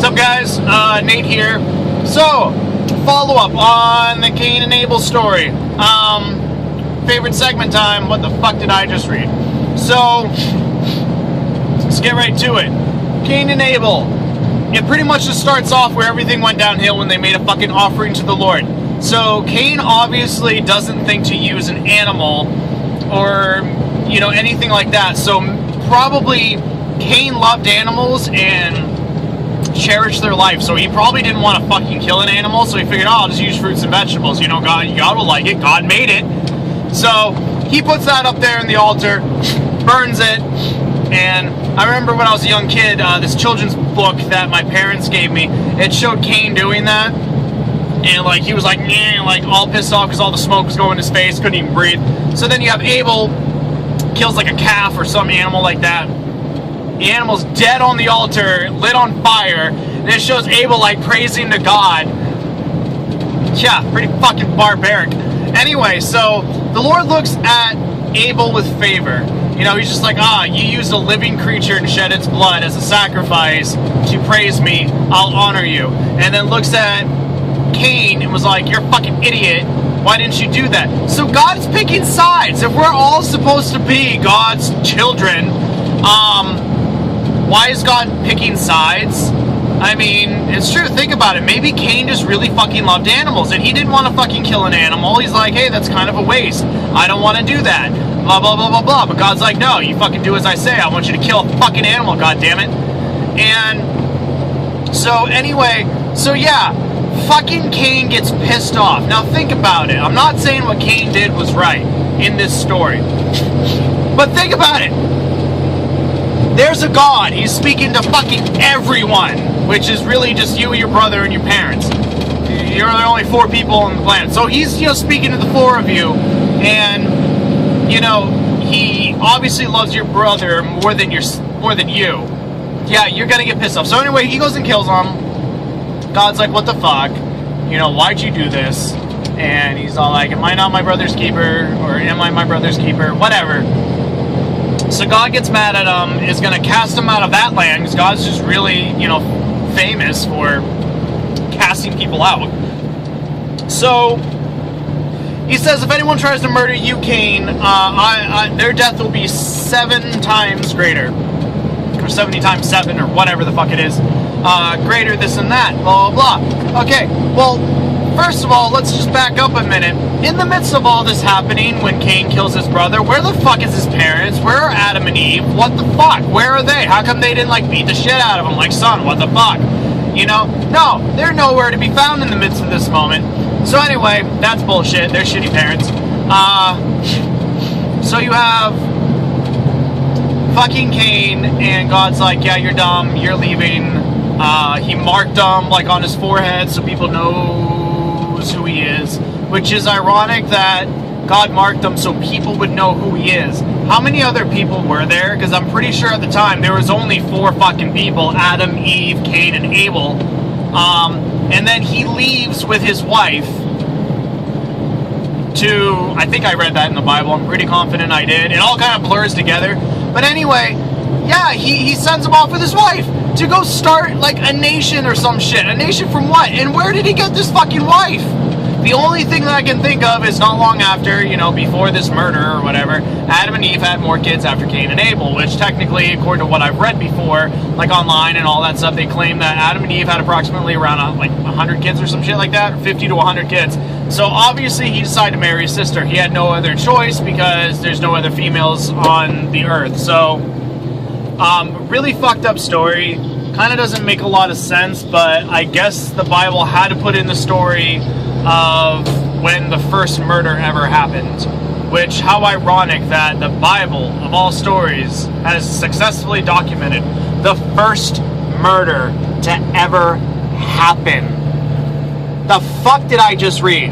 What's up, guys? Nate here. So, follow up on the Cain and Abel story. Favorite segment time. What the fuck did I just read? So, let's get right to it. Cain and Abel. It pretty much just starts off where everything went downhill when they made a fucking offering to the Lord. So, Cain obviously doesn't think to use an animal or, anything like that. So, probably Cain loved animals and cherished their life, so he probably didn't want to fucking kill an animal, so he figured, oh, I'll just use fruits and vegetables. God will like it. God made it. So he puts that up there in the altar, burns it, and I remember when I was a young kid, this children's book that my parents gave me, it showed Cain doing that, and he was all pissed off because all the smoke was going in his face, couldn't even breathe. So then you have Abel, kills a calf or some animal like that. The animal's dead on the altar, lit on fire, and it shows Abel praising to God. Yeah, pretty fucking barbaric. Anyway, so the Lord looks at Abel with favor. He's just you used a living creature and shed its blood as a sacrifice to praise me, I'll honor you. And then looks at Cain and was like, you're a fucking idiot. Why didn't you do that? So God's picking sides. If we're all supposed to be God's children, why is God picking sides? I mean, it's true. Think about it. Maybe Cain just really fucking loved animals, and he didn't want to fucking kill an animal. He's like, hey, that's kind of a waste. I don't want to do that. Blah, blah, blah, blah, blah. But God's like, no, you fucking do as I say. I want you to kill a fucking animal, goddammit. And so, anyway, yeah, fucking Cain gets pissed off. Now, think about it. I'm not saying what Cain did was right in this story. But think about it. There's a God. He's speaking to fucking everyone, which is really just you, your brother, and your parents. You're the only 4 people on the planet. So he's, speaking to the 4 of you, and, he obviously loves your brother more than you. Yeah, you're gonna get pissed off. So anyway, he goes and kills him. God's like, what the fuck? Why'd you do this? And he's all like, am I not my brother's keeper? Or am I my brother's keeper? Whatever. So God gets mad at him, is going to cast him out of that land, because God's just really, famous for casting people out. So, he says, if anyone tries to murder you, Cain, their death will be 7 times greater. Or 70 times 7, or whatever the fuck it is. Greater this and that, blah, blah, blah. Okay, well, first of all, let's just back up a minute. In the midst of all this happening, when Cain kills his brother, where the fuck is his parents? Where are Adam and Eve? What the fuck? Where are they? How come they didn't, beat the shit out of him? Son, what the fuck? No, they're nowhere to be found in the midst of this moment. So anyway, that's bullshit. They're shitty parents. So you have fucking Cain, and God's like, yeah, you're dumb, you're leaving. He marked them, on his forehead so people knows who he is. Which is ironic that God marked them so people would know who he is. How many other people were there? Because I'm pretty sure at the time there was only 4 fucking people. Adam, Eve, Cain, and Abel. And then he leaves with his wife to... I think I read that in the Bible. I'm pretty confident I did. It all kind of blurs together. But anyway, yeah, he sends him off with his wife to go start, a nation or some shit. A nation from what? And where did he get this fucking wife? The only thing that I can think of is not long after, before this murder or whatever, Adam and Eve had more kids after Cain and Abel, which technically, according to what I've read before, online and all that stuff, they claim that Adam and Eve had approximately around, 100 kids or some shit like that, or 50 to 100 kids. So obviously he decided to marry his sister. He had no other choice because there's no other females on the earth. So, really fucked up story. Kind of doesn't make a lot of sense, but I guess the Bible had to put in the story of when the first murder ever happened. Which, how ironic that the Bible, of all stories, has successfully documented the first murder to ever happen. The fuck did I just read?